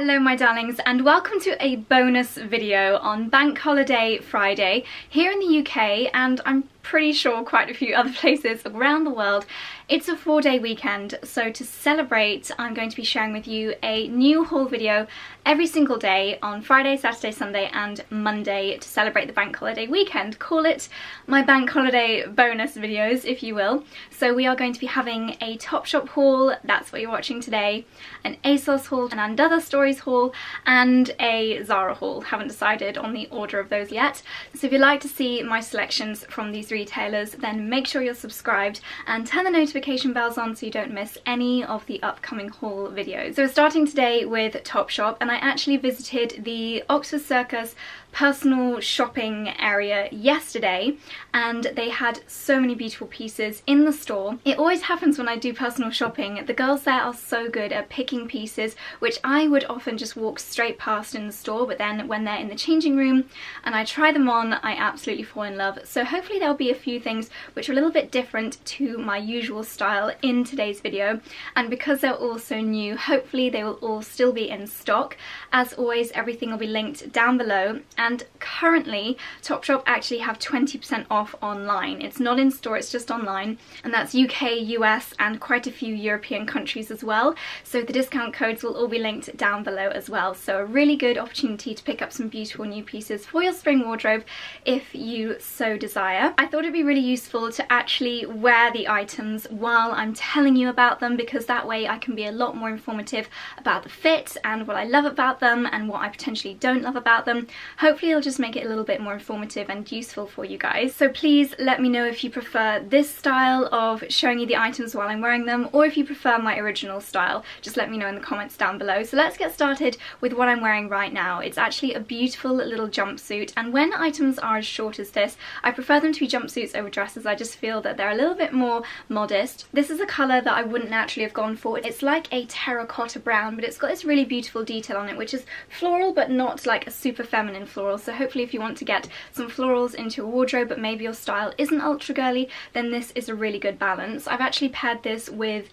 Hello my darlings, and welcome to a bonus video on Bank Holiday Friday here in the UK, and I'm pretty sure quite a few other places around the world. It's a 4-day weekend, so to celebrate I'm going to be sharing with you a new haul video every single day on Friday, Saturday, Sunday and Monday to celebrate the bank holiday weekend. Call it my bank holiday bonus videos, if you will. So we are going to be having a Topshop haul, that's what you're watching today, an ASOS haul, an And Other Stories haul and a Zara haul. Haven't decided on the order of those yet. So if you'd like to see my selections from these retailers, then make sure you're subscribed and turn the notification bells on so you don't miss any of the upcoming haul videos. So we're starting today with Topshop, and I actually visited the Oxford Circus personal shopping area yesterday, and they had so many beautiful pieces in the store. It always happens when I do personal shopping. The girls there are so good at picking pieces which I would often just walk straight past in the store, but then when they're in the changing room and I try them on, I absolutely fall in love. So hopefully there'll be a few things which are a little bit different to my usual style in today's video, and because they're all so new, hopefully they will all still be in stock. As always, everything will be linked down below. And currently Topshop actually have 20% off online. It's not in store, it's just online, and that's UK, US and quite a few European countries as well. So the discount codes will all be linked down below as well. So a really good opportunity to pick up some beautiful new pieces for your spring wardrobe if you so desire. I thought it'd be really useful to actually wear the items while I'm telling you about them, because that way I can be a lot more informative about the fit and what I love about them and what I potentially don't love about them. Hopefully it'll just make it a little bit more informative and useful for you guys. So please let me know if you prefer this style of showing you the items while I'm wearing them, or if you prefer my original style. Just let me know in the comments down below. So let's get started with what I'm wearing right now. It's actually a beautiful little jumpsuit, and when items are as short as this, I prefer them to be jumpsuits over dresses. I just feel that they're a little bit more modest. This is a colour that I wouldn't naturally have gone for. It's like a terracotta brown, but it's got this really beautiful detail on it, which is floral but not like a super feminine floral. So hopefully if you want to get some florals into your wardrobe but maybe your style isn't ultra girly, then this is a really good balance. I've actually paired this with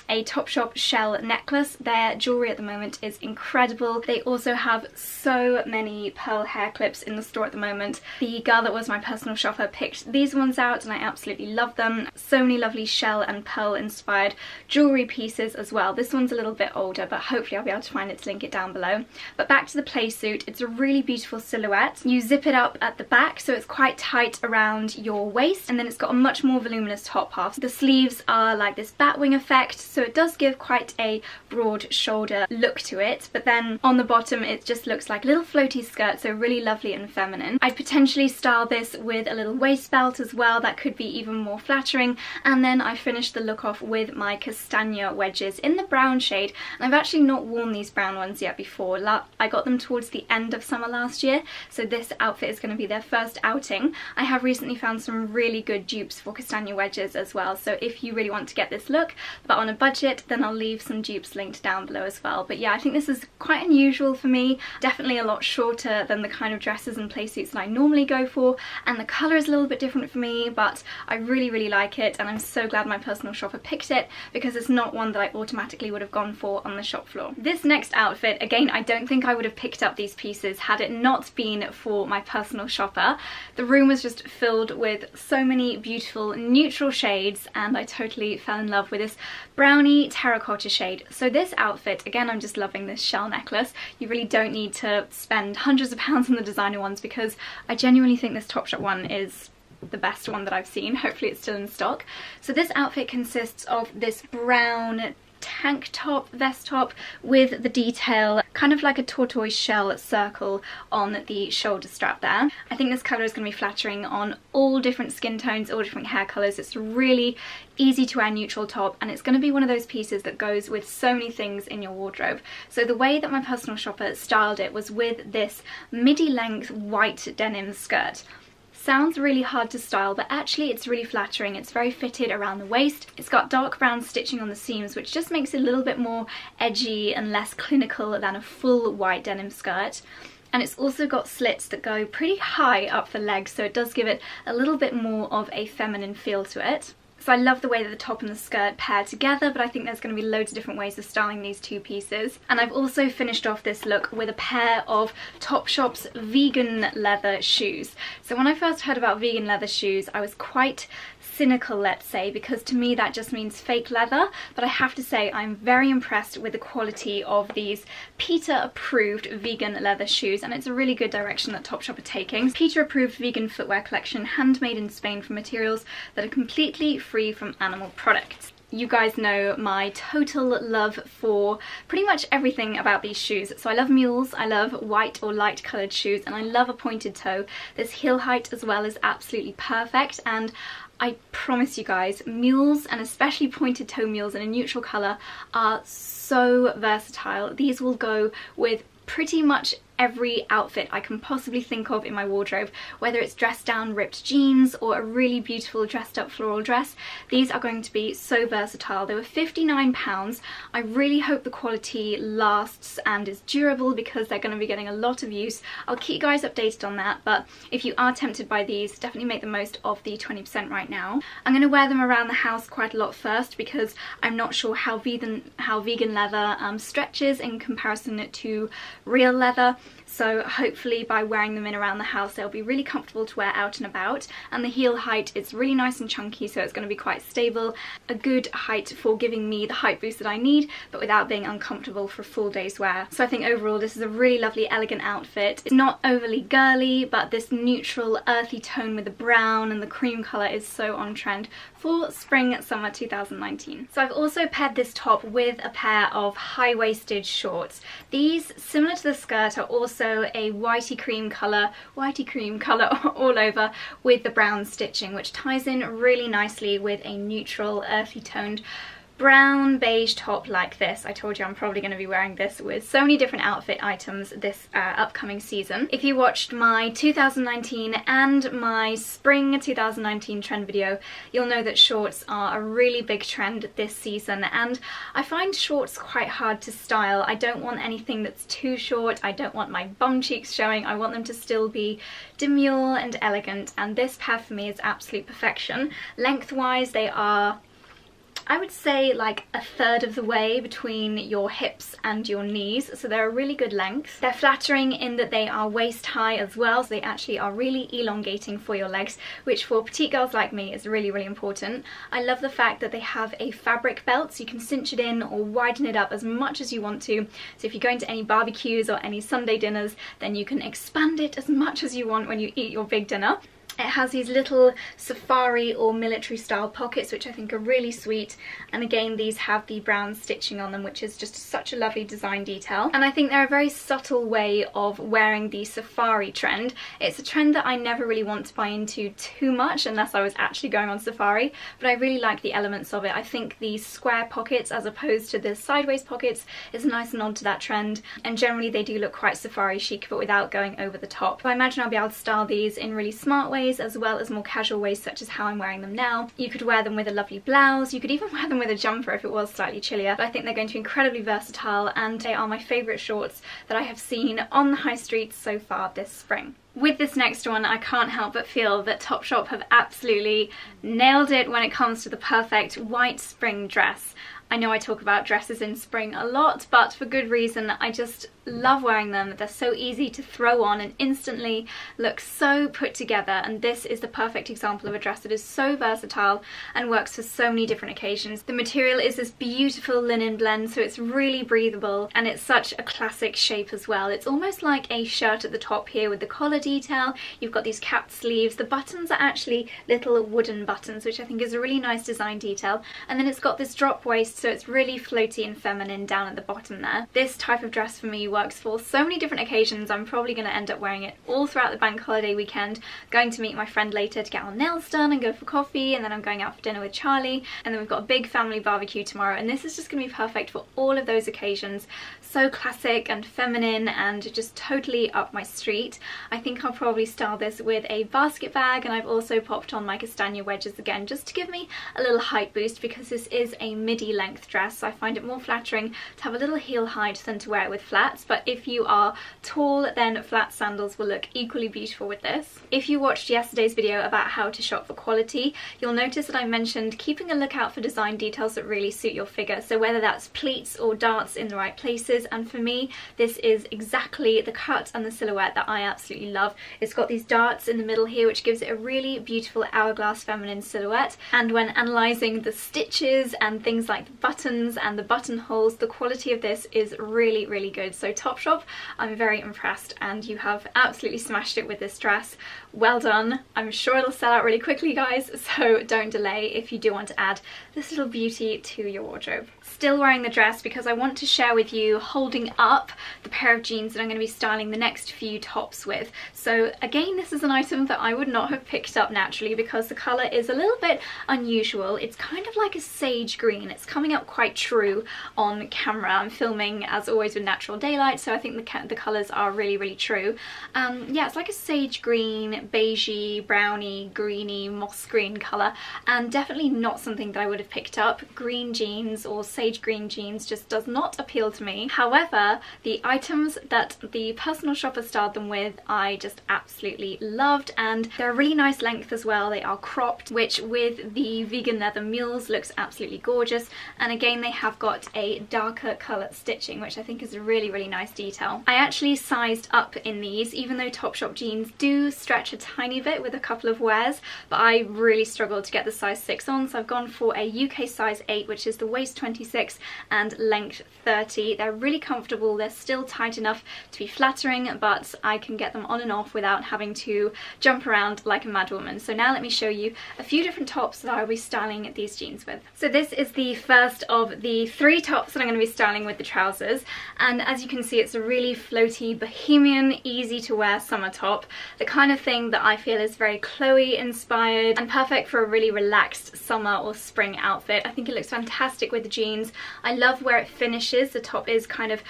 a Topshop shell necklace. Their jewellery at the moment is incredible. They also have so many pearl hair clips in the store at the moment. The girl that was my personal shopper picked these ones out and I absolutely love them. So many lovely shell and pearl inspired jewellery pieces as well. This one's a little bit older, but hopefully I'll be able to find it to link it down below. But back to the play suit, it's a really beautiful silhouette. You zip it up at the back so it's quite tight around your waist, and then it's got a much more voluminous top half. The sleeves are like this batwing effect, so it does give quite a broad shoulder look to it, but then on the bottom it just looks like a little floaty skirt, so really lovely and feminine. I'd potentially style this with a little waist belt as well, that could be even more flattering, and then I finished the look off with my castagna wedges in the brown shade, and I've actually not worn these brown ones yet before. I got them towards the end of summer last year, so this outfit is going to be their first outing. I have recently found some really good dupes for castagna wedges as well, so if you really want to get this look but on a budget, then I'll leave some dupes linked down below as well. But yeah, I think this is quite unusual for me, definitely a lot shorter than the kind of dresses and playsuits that I normally go for, and the colour is a little bit different for me, but I really like it, and I'm so glad my personal shopper picked it because it's not one that I automatically would have gone for on the shop floor. This next outfit, again, I don't think I would have picked up these pieces had it not been for my personal shopper. The room was just filled with so many beautiful neutral shades, and I totally fell in love with this brownie terracotta shade. So this outfit, again, I'm just loving this shell necklace. You really don't need to spend hundreds of pounds on the designer ones, because I genuinely think this Topshop one is the best one that I've seen. Hopefully it's still in stock. So this outfit consists of this brown tank top, vest top with the detail, kind of like a tortoise shell circle on the shoulder strap there. I think this colour is going to be flattering on all different skin tones, all different hair colours. It's a really easy to wear neutral top, and it's going to be one of those pieces that goes with so many things in your wardrobe. So the way that my personal shopper styled it was with this midi length white denim skirt. Sounds really hard to style, but actually it's really flattering. It's very fitted around the waist. It's got dark brown stitching on the seams, which just makes it a little bit more edgy and less clinical than a full white denim skirt. And it's also got slits that go pretty high up the legs, so it does give it a little bit more of a feminine feel to it. So I love the way that the top and the skirt pair together, but I think there's going to be loads of different ways of styling these two pieces. And I've also finished off this look with a pair of Topshop's vegan leather shoes. So when I first heard about vegan leather shoes, I was quite cynical, let's say, because to me that just means fake leather, but I have to say I'm very impressed with the quality of these PETA approved vegan leather shoes, and it's a really good direction that Topshop are taking. PETA approved vegan footwear collection, handmade in Spain from materials that are completely free from animal products. You guys know my total love for pretty much everything about these shoes. So I love mules, I love white or light coloured shoes, and I love a pointed toe. This heel height as well is absolutely perfect, and I promise you guys, mules, and especially pointed toe mules in a neutral colour, are so versatile. These will go with pretty much every outfit I can possibly think of in my wardrobe, whether it's dressed down ripped jeans or a really beautiful dressed up floral dress. These are going to be so versatile. They were £59. I really hope the quality lasts and is durable because they're going to be getting a lot of use. I'll keep you guys updated on that, but if you are tempted by these, definitely make the most of the 20% right now. I'm going to wear them around the house quite a lot first because I'm not sure how vegan leather stretches in comparison to real leather. So hopefully by wearing them in around the house they'll be really comfortable to wear out and about, and the heel height is really nice and chunky, so it's going to be quite stable, a good height for giving me the height boost that I need but without being uncomfortable for a full day's wear. So I think overall this is a really lovely elegant outfit. It's not overly girly, but this neutral earthy tone with the brown and the cream colour is so on trend for spring summer 2019. So I've also paired this top with a pair of high-waisted shorts. These, similar to the skirt, are also a whitey cream colour all over with the brown stitching, which ties in really nicely with a neutral earthy toned brown beige top like this. I told you I'm probably going to be wearing this with so many different outfit items this upcoming season. If you watched my 2019 and my spring 2019 trend video, you'll know that shorts are a really big trend this season, and I find shorts quite hard to style. I don't want anything that's too short, I don't want my bum cheeks showing, I want them to still be demure and elegant, and this pair for me is absolute perfection. Lengthwise they are, I would say, like a third of the way between your hips and your knees, so they're a really good length. They're flattering in that they are waist high as well, so they actually are really elongating for your legs, which for petite girls like me is really, really important. I love the fact that they have a fabric belt, so you can cinch it in or widen it up as much as you want to. So if you're going to any barbecues or any Sunday dinners, then you can expand it as much as you want when you eat your big dinner. It has these little safari or military style pockets, which I think are really sweet, and again these have the brown stitching on them, which is just such a lovely design detail, and I think they're a very subtle way of wearing the safari trend. It's a trend that I never really want to buy into too much unless I was actually going on safari, but I really like the elements of it. I think the square pockets as opposed to the sideways pockets is a nice nod to that trend, and generally they do look quite safari chic but without going over the top. So I imagine I'll be able to style these in really smart ways as well as more casual ways, such as how I'm wearing them now. You could wear them with a lovely blouse, you could even wear them with a jumper if it was slightly chillier, but I think they're going to be incredibly versatile, and they are my favourite shorts that I have seen on the high streets so far this spring. With this next one, I can't help but feel that Topshop have absolutely nailed it when it comes to the perfect white spring dress. I know I talk about dresses in spring a lot, but for good reason. I just love wearing them. They're so easy to throw on and instantly look so put together, and this is the perfect example of a dress that is so versatile and works for so many different occasions. The material is this beautiful linen blend, so it's really breathable, and it's such a classic shape as well. It's almost like a shirt at the top here with the collar detail. You've got these capped sleeves. The buttons are actually little wooden buttons, which I think is a really nice design detail, and then it's got this drop waist, so it's really floaty and feminine down at the bottom there. This type of dress for me works for so many different occasions. I'm probably going to end up wearing it all throughout the bank holiday weekend. Going to meet my friend later to get our nails done and go for coffee, and then I'm going out for dinner with Charlie, and then we've got a big family barbecue tomorrow, and this is just going to be perfect for all of those occasions. So classic and feminine and just totally up my street. I think I'll probably style this with a basket bag, and I've also popped on my castagna wedges again just to give me a little height boost because this is a midi length length dress, so I find it more flattering to have a little heel height than to wear it with flats, but if you are tall then flat sandals will look equally beautiful with this. If you watched yesterday's video about how to shop for quality, you'll notice that I mentioned keeping a lookout for design details that really suit your figure, so whether that's pleats or darts in the right places, and for me this is exactly the cut and the silhouette that I absolutely love. It's got these darts in the middle here which gives it a really beautiful hourglass feminine silhouette, and when analysing the stitches and things like the buttons and the buttonholes, the quality of this is really, really good. So Topshop, I'm very impressed, and you have absolutely smashed it with this dress. Well done. I'm sure it'll sell out really quickly, guys, so don't delay if you do want to add this little beauty to your wardrobe. Still wearing the dress because I want to share with you holding up the pair of jeans that I'm going to be styling the next few tops with. So again, this is an item that I would not have picked up naturally because the colour is a little bit unusual. It's kind of like a sage green. It's coming up quite true on camera. I'm filming as always with natural daylight, so I think the colours are really, really true. Yeah, it's like a sage green, beigey, browny, greeny, moss green colour, and definitely not something that I would have picked up. Green jeans or sage green jeans just does not appeal to me. However, the items that the personal shopper styled them with I just absolutely loved, and they're a really nice length as well. They are cropped, which with the vegan leather mules looks absolutely gorgeous, and again they have got a darker colour stitching which I think is a really, really nice detail. I actually sized up in these, even though Topshop jeans do stretch a tiny bit with a couple of wears, but I really struggled to get the size 6 on, so I've gone for a UK size 8, which is the waist 26 and length 30. They're really comfortable, they're still tight enough to be flattering, but I can get them on and off without having to jump around like a madwoman. So now let me show you a few different tops that I'll be styling these jeans with. So this is the first of the 3 tops that I'm going to be styling with the trousers, and as you can see it's a really floaty, bohemian, easy to wear summer top, the kind of thing that I feel is very Chloe inspired and perfect for a really relaxed summer or spring outfit. I think it looks fantastic with the jeans. I love where it finishes. The top is kind of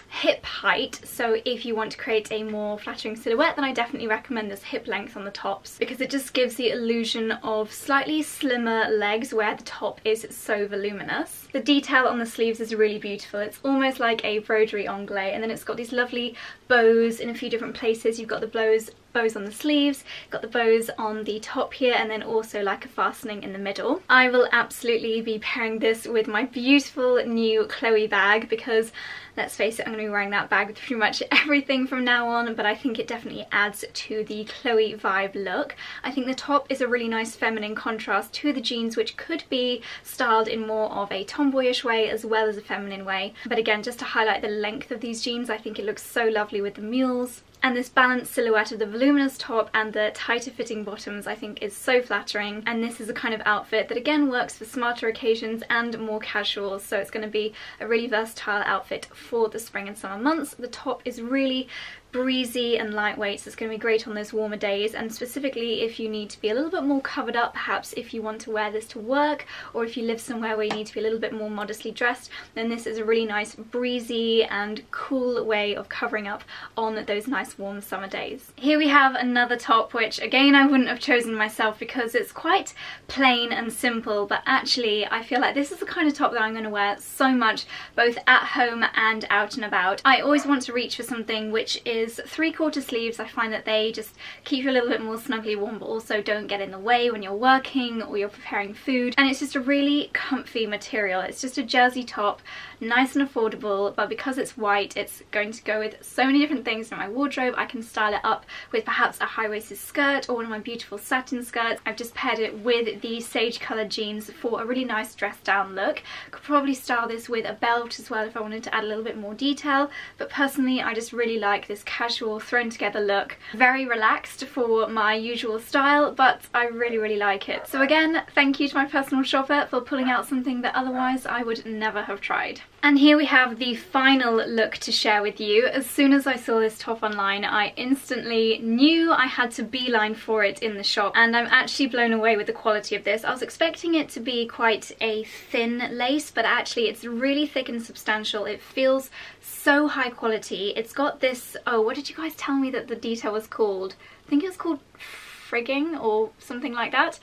hip height, so if you want to create a more flattering silhouette then I definitely recommend this hip length on the tops because it just gives the illusion of slightly slimmer legs where the top is so voluminous. The detail on the sleeves is really beautiful. It's almost like a broderie anglais, and then it's got these lovely bows in a few different places. You've got the bows on the sleeves, got the bows on the top here, and then also like a fastening in the middle. I will absolutely be pairing this with my beautiful new Chloe bag because let's face it, I'm going to be wearing that bag with pretty much everything from now on, but I think it definitely adds to the Chloe vibe look. I think the top is a really nice feminine contrast to the jeans, which could be styled in more of a tomboyish way as well as a feminine way. But again, just to highlight the length of these jeans, I think it looks so lovely with the mules. And this balanced silhouette of the voluminous top and the tighter fitting bottoms I think is so flattering, and this is a kind of outfit that again works for smarter occasions and more casual, so it's going to be a really versatile outfit for the spring and summer months. The top is really breezy and lightweight, so it's going to be great on those warmer days, and specifically if you need to be a little bit more covered up, perhaps if you want to wear this to work or if you live somewhere where you need to be a little bit more modestly dressed, then this is a really nice breezy and cool way of covering up on those nice warm summer days. Here we have another top which again I wouldn't have chosen myself because it's quite plain and simple, but actually I feel like this is the kind of top that I'm going to wear so much both at home and out and about. I always want to reach for something which is 3/4 sleeves. I find that they just keep you a little bit more snugly warm but also don't get in the way when you're working or you're preparing food, and it's just a really comfy material. It's just a jersey top, nice and affordable, but because it's white it's going to go with so many different things in my wardrobe. I can style it up with perhaps a high-waisted skirt or one of my beautiful satin skirts. I've just paired it with the sage coloured jeans for a really nice dressed down look. Could probably style this with a belt as well if I wanted to add a little bit more detail, but personally I just really like this casual thrown together look. Very relaxed for my usual style, but I really, really like it. So again, thank you to my personal shopper for pulling out something that otherwise I would never have tried. And here we have the final look to share with you. As soon as I saw this top online, I instantly knew I had to beeline for it in the shop, and I'm actually blown away with the quality of this. I was expecting it to be quite a thin lace, but actually it's really thick and substantial. It feels so high quality. It's got this, oh, what did you guys tell me that the detail was called? I think it was called frigging or something like that.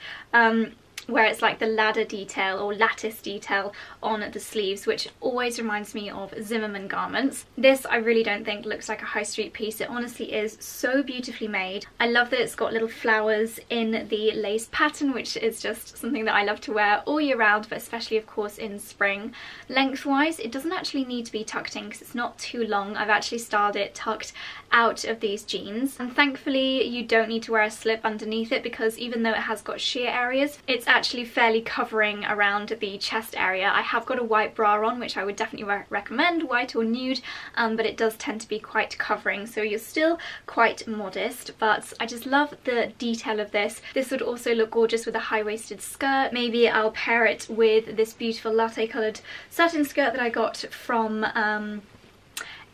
where it's like the ladder detail or lattice detail on the sleeves, which always reminds me of Zimmermann garments. This I really don't think looks like a high street piece. It honestly is so beautifully made. I love that it's got little flowers in the lace pattern, which is just something that I love to wear all year round, but especially of course in spring. Lengthwise, it doesn't actually need to be tucked in because it's not too long. I've actually styled it tucked out of these jeans, and thankfully you don't need to wear a slip underneath it, because even though it has got sheer areas, it's actually fairly covering around the chest area. I have got a white bra on, which I would definitely recommend, white or nude, but it does tend to be quite covering, so you're still quite modest. But I just love the detail of this. This would also look gorgeous with a high-waisted skirt. Maybe I'll pair it with this beautiful latte coloured satin skirt that I got from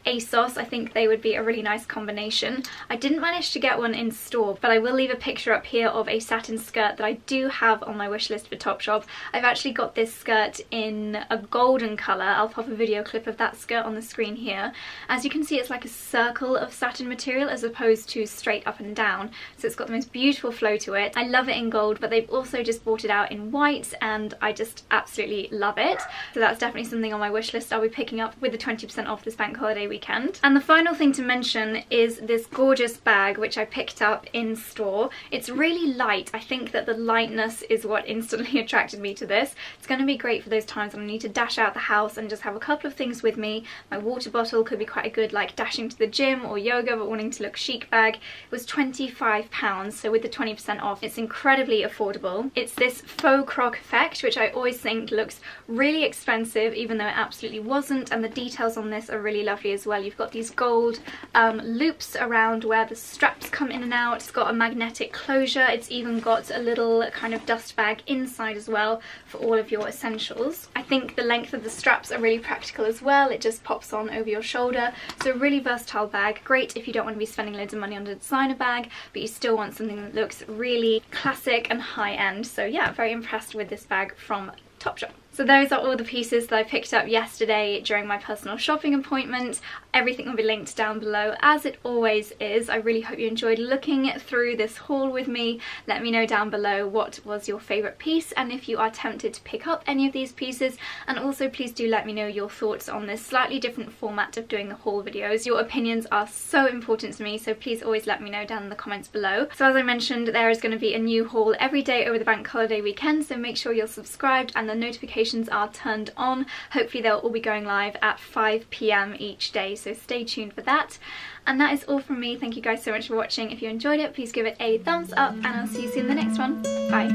ASOS. I think they would be a really nice combination. I didn't manage to get one in store, but I will leave a picture up here of a satin skirt that I do have on my wish list for Topshop. I've actually got this skirt in a golden colour. I'll pop a video clip of that skirt on the screen here. As you can see, it's like a circle of satin material as opposed to straight up and down, so it's got the most beautiful flow to it. I love it in gold, but they've also just brought it out in white, and I just absolutely love it. So that's definitely something on my wish list I'll be picking up with the 20% off this bank holiday weekend. And the final thing to mention is this gorgeous bag which I picked up in store. It's really light. I think that the lightness is what instantly attracted me to this. It's going to be great for those times when I need to dash out the house and just have a couple of things with me. My water bottle could be quite a good like dashing to the gym or yoga but wanting to look chic bag. It was £25, so with the 20% off it's incredibly affordable. It's this faux croc effect, which I always think looks really expensive even though it absolutely wasn't, and the details on this are really lovely as well. You've got these gold loops around where the straps come in and out. It's got a magnetic closure. It's even got a little kind of dust bag inside as well for all of your essentials. I think the length of the straps are really practical as well. It just pops on over your shoulder. So a really versatile bag. Great if you don't want to be spending loads of money on a designer bag, but you still want something that looks really classic and high-end. So yeah, very impressed with this bag from Topshop. So those are all the pieces that I picked up yesterday during my personal shopping appointment. Everything will be linked down below as it always is. I really hope you enjoyed looking through this haul with me. Let me know down below what was your favourite piece and if you are tempted to pick up any of these pieces, and also please do let me know your thoughts on this slightly different format of doing the haul videos. Your opinions are so important to me, so please always let me know down in the comments below. So as I mentioned, there is going to be a new haul every day over the bank holiday weekend, so make sure you're subscribed and the notifications are turned on. Hopefully they'll all be going live at 5 PM each day, so stay tuned for that. And that is all from me. Thank you guys so much for watching. If you enjoyed it, please give it a thumbs up, and I'll see you soon in the next one. Bye.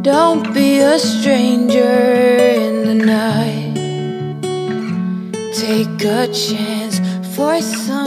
Don't be a stranger in the night. Take a chance for some